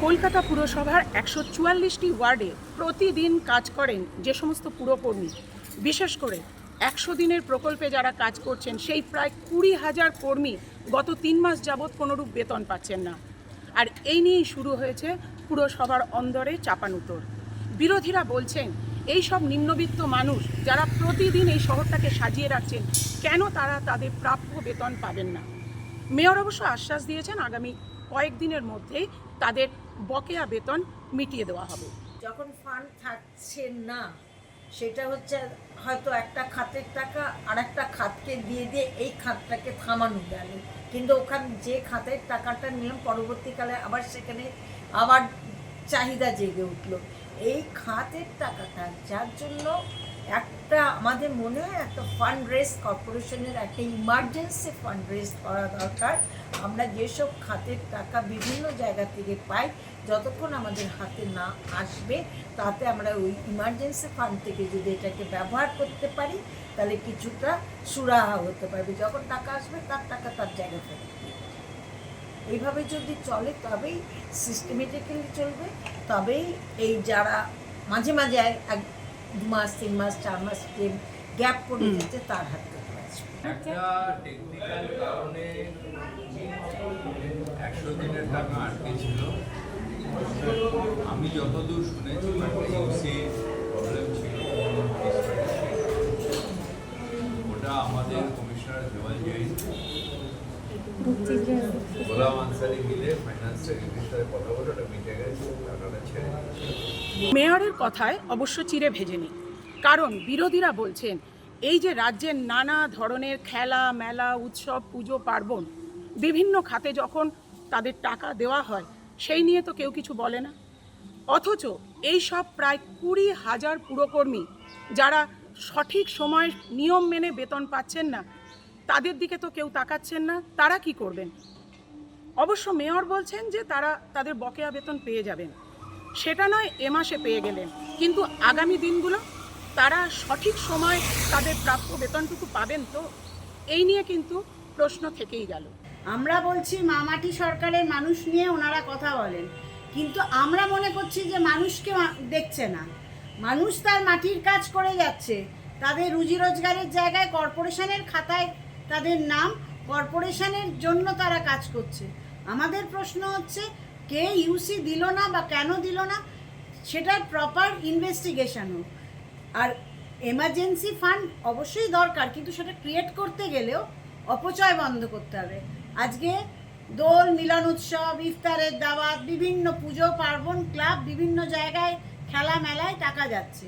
কলকাতা পুরসভার 144টি ওয়ার্ডে প্রতিদিন কাজ করেন যে সমস্ত পুরকর্মী, বিশেষ করে 100 দিনের প্রকল্পে যারা কাজ করছেন সেই প্রায় 20,000 কর্মী গত 3 মাস যাবৎ কোনোরূপ বেতন পাচ্ছেন না। আর এই নিয়েই শুরু হয়েছে পুরসভার অন্দরে চাপানুতোর। বিরোধীরা বলছেন এই সব নিম্নবিত্ত মানুষ যারা প্রতিদিন এই শহরটাকে সাজিয়ে রাখছেন, কেন তারা তাদের প্রাপ্য বেতন পাবেন না। মেয়র অবশ্য আশ্বাস দিয়েছেন আগামী কয়েকদিনের মধ্যেই তাদের বকেয়া বেতন মিটিয়ে দেওয়া হবে। যখন ফান্ড থাকছে না, সেটা হচ্ছে হয়তো একটা খাতের টাকা আর একটা খাতকে দিয়ে দিয়ে এই খাতটাকে থামানো গেল, কিন্তু ওখানে যে খাতের টাকাটা নিলাম পরবর্তীকালে আবার সেখানে আবার চাহিদা জেগে উঠলো। এই খাতের টাকাটা যার জন্য একটা আমাদের মনে হয় একটা ফান্ড রেজ কর্পোরেশনের একটা ইমার্জেন্সি ফান্ড রেজ করা দরকার। আমরা যেসব খাতের টাকা বিভিন্ন জায়গা থেকে পাই, যতক্ষণ আমাদের হাতে না আসবে তাতে আমরা ওই ইমার্জেন্সি ফান্ড থেকে যদি এটাকে ব্যবহার করতে পারি তাহলে কিছুটা সুরাহা হতে পারবে। যখন টাকা আসবে তার টাকা তার জায়গা ফেরত দিতে। এইভাবে যদি চলে তবেই সিস্টেমেটিক্যালি চলবে, তবেই এই যারা মাঝে মাঝে 2 মাস 3 মাস 4 মাস গ্যাপ পড়ে যাচ্ছে তার হাত থেকে আসবে। একটা টেকনিক্যাল কারণে 100 দিনের টাকা আটকে ছিল। আমি যতদূর শুনেছি ইউসি প্রবলেম ছিল, ওটা আমাদের কমিশনার দেওয়াল জৈন গোলাম আনসারি মিলে ফাইন্যান্স সেক্রেটারির সাথে কথা বলে ওটা মিটে গেছে, টাকাটা ছেড়ে দিয়েছে। মেয়রের কথায় অবশ্য চিড়ে ভেজেনি, কারণ বিরোধীরা বলছেন এই যে রাজ্যের নানা ধরনের খেলা মেলা উৎসব পুজো পার্বণ বিভিন্ন খাতে যখন তাদের টাকা দেওয়া হয় সেই নিয়ে তো কেউ কিছু বলে না, অথচ এই সব প্রায় 20,000 পুরকর্মী যারা সঠিক সময় নিয়ম মেনে বেতন পাচ্ছেন না তাদের দিকে তো কেউ তাকাচ্ছেন না। তারা কি করবেন? অবশ্য মেয়র বলছেন যে তারা তাদের বকেয়া বেতন পেয়ে যাবেন, সেটা নয় এ মাসে পেয়ে গেলেন, কিন্তু আগামী দিনগুলো তারা সঠিক সময় তাদের প্রাপ্য বেতনটুকু পাবেন তো? এই নিয়ে কিন্তু প্রশ্ন থেকেই গেল। আমরা বলছি মামাটি সরকারের মানুষ নিয়ে ওনারা কথা বলেন, কিন্তু আমরা মনে করছি যে মানুষকে দেখছে না। মানুষ তার মাটির কাজ করে যাচ্ছে, তাদের রুজি রোজগারের জায়গায় কর্পোরেশনের খাতায় তাদের নাম, কর্পোরেশনের জন্য তারা কাজ করছে। আমাদের প্রশ্ন হচ্ছে কে ইউসি দিল না বা কেন দিল না, সেটার প্রপার ইনভেস্টিগেশন হোক। আর এমার্জেন্সি ফান্ড অবশ্যই দরকার, কিন্তু সেটা ক্রিয়েট করতে গেলেও অপচয় বন্ধ করতে হবে। আজকে দোল মিলন উৎসব, ইফতারের দাওয়াত, বিভিন্ন পুজো পার্বণ ক্লাব, বিভিন্ন জায়গায় খেলা মেলায় টাকা যাচ্ছে,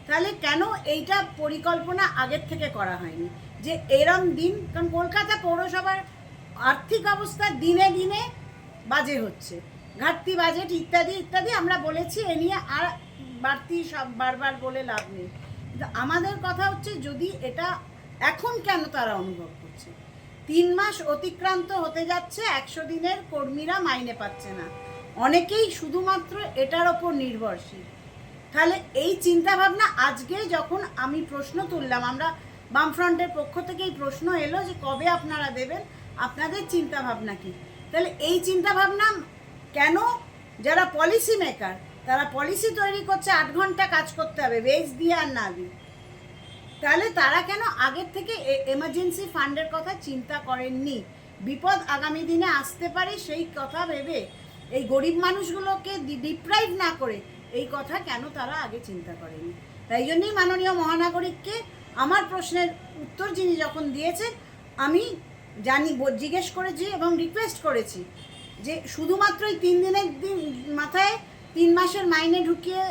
তাহলে কেন এইটা পরিকল্পনা আগের থেকে করা হয়নি যে এরম দিন? কারণ কলকাতা পৌরসভার আর্থিক অবস্থা দিনে দিনে বাজে হচ্ছে, ঘাটতি বাজেট ইত্যাদি ইত্যাদি আমরা বলেছি, এ নিয়ে আর বাড়তি সব বারবার বলে লাভ নেই। কিন্তু আমাদের কথা হচ্ছে যদি এটা এখন কেন তারা অনুভব করছে? 3 মাস অতিক্রান্ত হতে যাচ্ছে, 100 দিনের কর্মীরা মাইনে পাচ্ছে না, অনেকেই শুধুমাত্র এটার ওপর নির্ভরশীল। তাহলে এই চিন্তাভাবনা আজকে যখন আমি প্রশ্ন তুললাম, আমরা বামফ্রন্টের পক্ষ থেকে এই প্রশ্ন এলো যে কবে আপনারা দেবেন, আপনাদের চিন্তাভাবনা কি? তাহলে এই চিন্তাভাবনা কেন? যারা পলিসি মেকার তারা পলিসি তৈরি করছে 8 ঘন্টা কাজ করতে হবে ওয়েজ দিয়ে আর না দিয়ে, তাহলে তারা কেন আগের থেকে এমার্জেন্সি ফান্ডের কথা চিন্তা করেননি? বিপদ আগামী দিনে আসতে পারে সেই কথা ভেবে এই গরিব মানুষগুলোকে ডিপ্রাইভ না করে এই কথা কেন তারা আগে চিন্তা করেনি? তাই জন্যই মাননীয় মহানাগরিককে আমার প্রশ্নের উত্তর যিনি যখন দিয়েছেন আমি জিজ্ঞেস করেছি এবং রিকোয়েস্ট করেছি যে শুধুমাত্র এই 3 দিনের মাথায় 3 মাসের মাইনে ঢুকিয়ে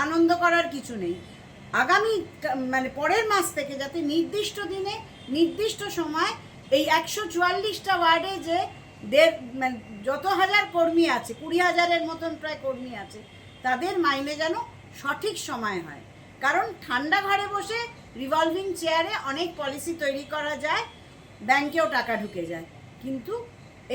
আনন্দ করার কিছু নেই। আগামী পরের মাস থেকে যাতে নির্দিষ্ট দিনে নির্দিষ্ট সময় এই 144টা ওয়ার্ডে যে যত হাজার কর্মী আছে, 20,000-এর মতন প্রায় কর্মী আছে, তাদের মাইনে যেন সঠিক সময় হয়। কারণ ঠান্ডা ঘরে বসে রিভলভিং চেয়ারে অনেক পলিসি তৈরি করা যায়, ব্যাংকেও টাকা ঢুকে যায়, কিন্তু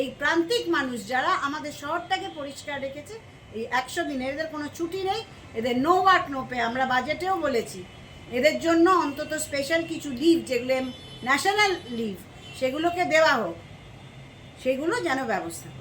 এই প্রান্তিক মানুষ যারা আমাদের শহরটাকে পরিষ্কার রেখেছে, এই 100 দিনে এদের কোনো ছুটি নেই, এদের নো ওয়ার্ক নো পে। আমরা বাজেটেও বলেছি এদের জন্য অন্তত স্পেশাল কিছু লিভ, যেগুলো ন্যাশনাল লিভ, সেগুলোকে দেওয়া হোক, সেগুলো যেন ব্যবস্থা করে।